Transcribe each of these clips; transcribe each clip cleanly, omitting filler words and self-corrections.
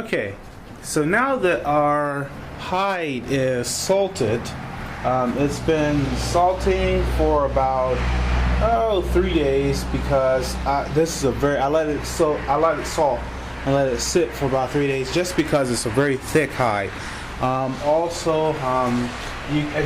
Okay, so now that our hide is salted, it's been salting for about 3 days because this is a very I let it salt and let it sit for about 3 days just because it's a very thick hide. As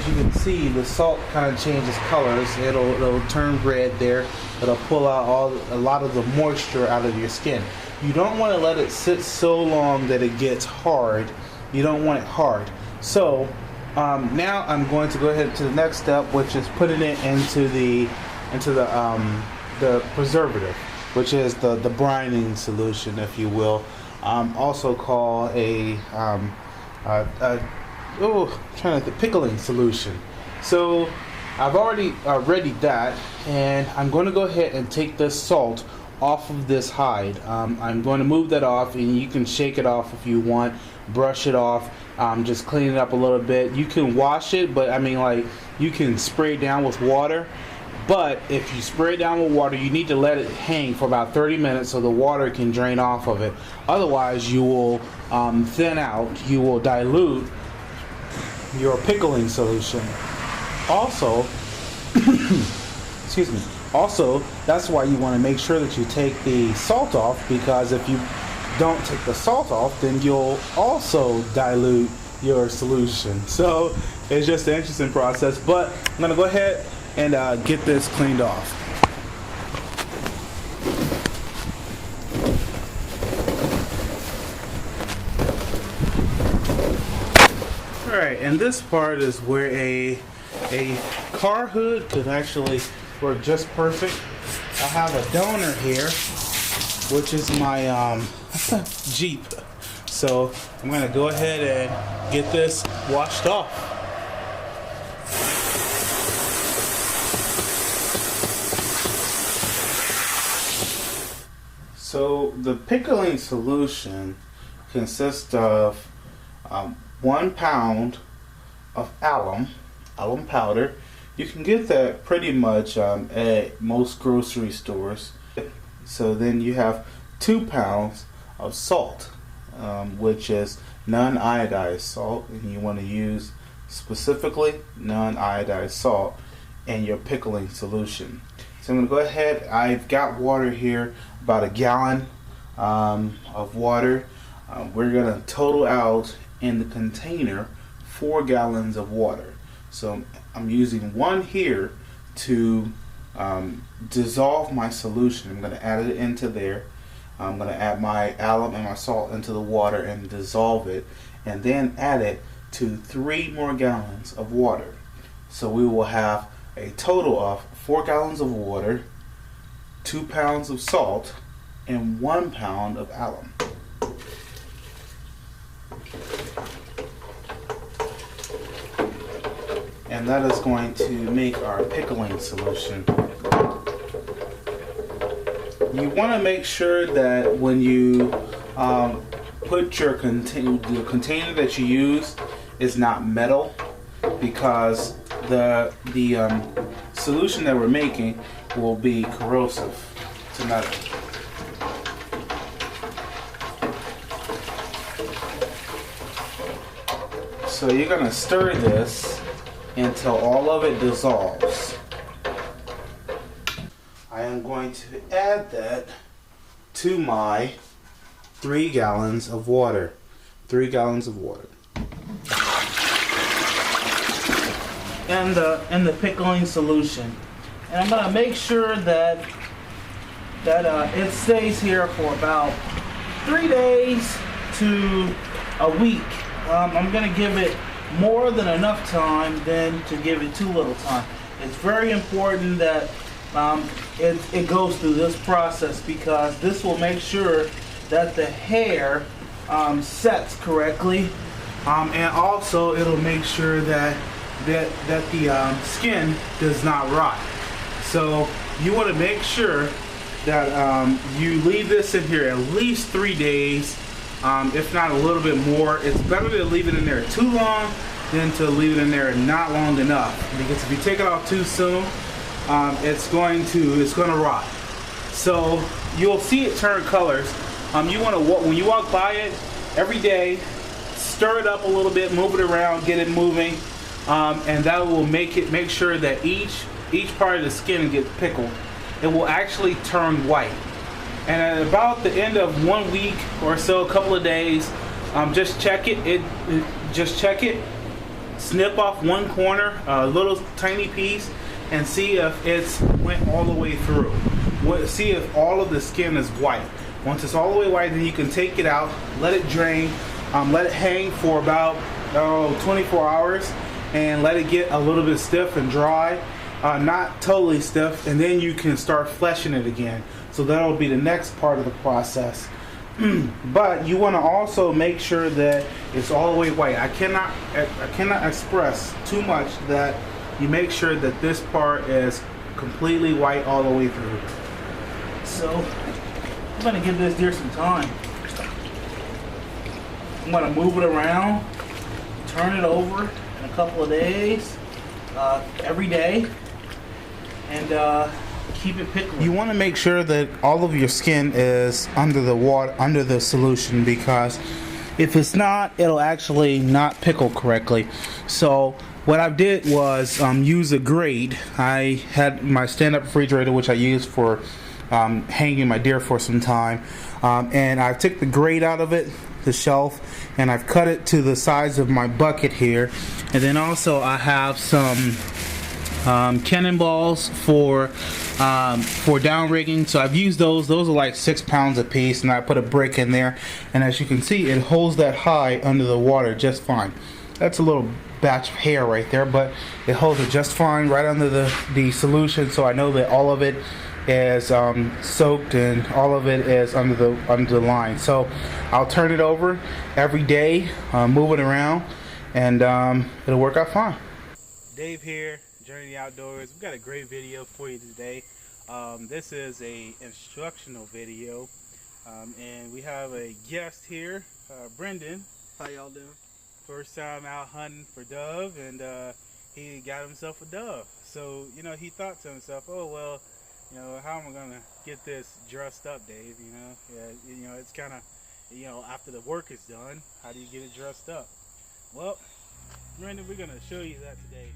you can see, the salt kind of changes colors. It'll turn red there. It'll pull out a lot of the moisture out of your skin. You don't want to let it sit so long that it gets hard. You don't want it hard. So now I'm going to go ahead to the next step, which is putting it into the preservative, which is the brining solution, if you will, also called pickling solution. So I've already readied that, and I'm going to go ahead and take this salt off of this hide. I'm going to move that off, and you can shake it off if you want, brush it off, just clean it up a little bit. You can wash it, but I mean, like, you can spray it down with water. But if you spray it down with water, you need to let it hang for about 30 minutes so the water can drain off of it. Otherwise, you will thin out, you will dilute your pickling solution. Also, excuse me. Also, that's why you want to make sure that you take the salt off, because if you don't take the salt off, then you'll also dilute your solution. So it's just an interesting process, but I'm going to go ahead and get this cleaned off. Alright, and this part is where a car hood could actually work just perfect. I have a donor here, which is my Jeep. So I'm going to go ahead and get this washed off. So the pickling solution consists of 1 pound of alum powder. You can get that pretty much at most grocery stores. So then you have 2 pounds of salt, which is non-iodized salt, and you want to use specifically non-iodized salt in your pickling solution. So I'm going to go ahead. I've got water here, about a gallon of water. We're going to total out in the container 4 gallons of water. So I'm using one here to dissolve my solution. I'm going to add it into there. I'm going to add my alum and my salt into the water and dissolve it, and then add it to 3 more gallons of water. So we will have a total of 4 gallons of water, 2 pounds of salt, and 1 pound of alum. And that is going to make our pickling solution. You want to make sure that when you put your the container that you use is not metal, because the solution that we're making will be corrosive to metal. So you're going to stir this until all of it dissolves. I am going to add that to my 3 gallons of water. 3 gallons of water. And the pickling solution. And I'm going to make sure that it stays here for about 3 days to a week. I'm going to give it more than enough time than to give it too little time. It's very important that it goes through this process, because this will make sure that the hair sets correctly, and also it'll make sure that the skin does not rot. So you want to make sure that you leave this in here at least 3 days, if not a little bit more. It's better to leave it in there too long than to leave it in there not long enough, because if you take it off too soon, it's going to rot. So you'll see it turn colors. You want to, when you walk by it, every day. Stir it up a little bit, move it around, get it moving, and that will make sure that each part of the skin gets pickled. It will actually turn white. And at about the end of 1 week or so, a couple of days, just check it. Just check it. Snip off one corner, a little tiny piece, and see if it's went all the way through. See if all of the skin is white. Once it's all the way white, then you can take it out, let it drain, let it hang for about 24 hours, and let it get a little bit stiff and dry. Not totally stiff, and then you can start fleshing it again. So that'll be the next part of the process. But you want to also make sure that it's all the way white. I cannot express too much that you make sure that this part is completely white all the way through. So I'm going to give this deer some time. I'm going to move it around, turn it over in a couple of days, every day, and keep it pickling. You want to make sure that all of your skin is under the water, under the solution, because if it's not, it'll actually not pickle correctly. So what I did was use a grate. I had my stand-up refrigerator, which I used for hanging my deer for some time, and I took the grate out of it, the shelf, and I've cut it to the size of my bucket here. And then also I have some cannonballs for down rigging. So I've used those. Those are like 6 pounds a piece, and I put a brick in there. And as you can see, it holds that high under the water just fine. That's a little batch of hair right there, but it holds it just fine right under the solution. So I know that all of it is soaked and all of it is under the line. So I'll turn it over every day, move it around, and it'll work out fine. Dave here, Journey Outdoors. We've got a great video for you today. This is a instructional video, and we have a guest here, Brendan. How y'all doing? First time out hunting for dove, and he got himself a dove. So he thought to himself, oh well, how am I gonna get this dressed up, Dave? It's kind of, after the work is done, how do you get it dressed up? Well, Brendan, we're gonna show you that today.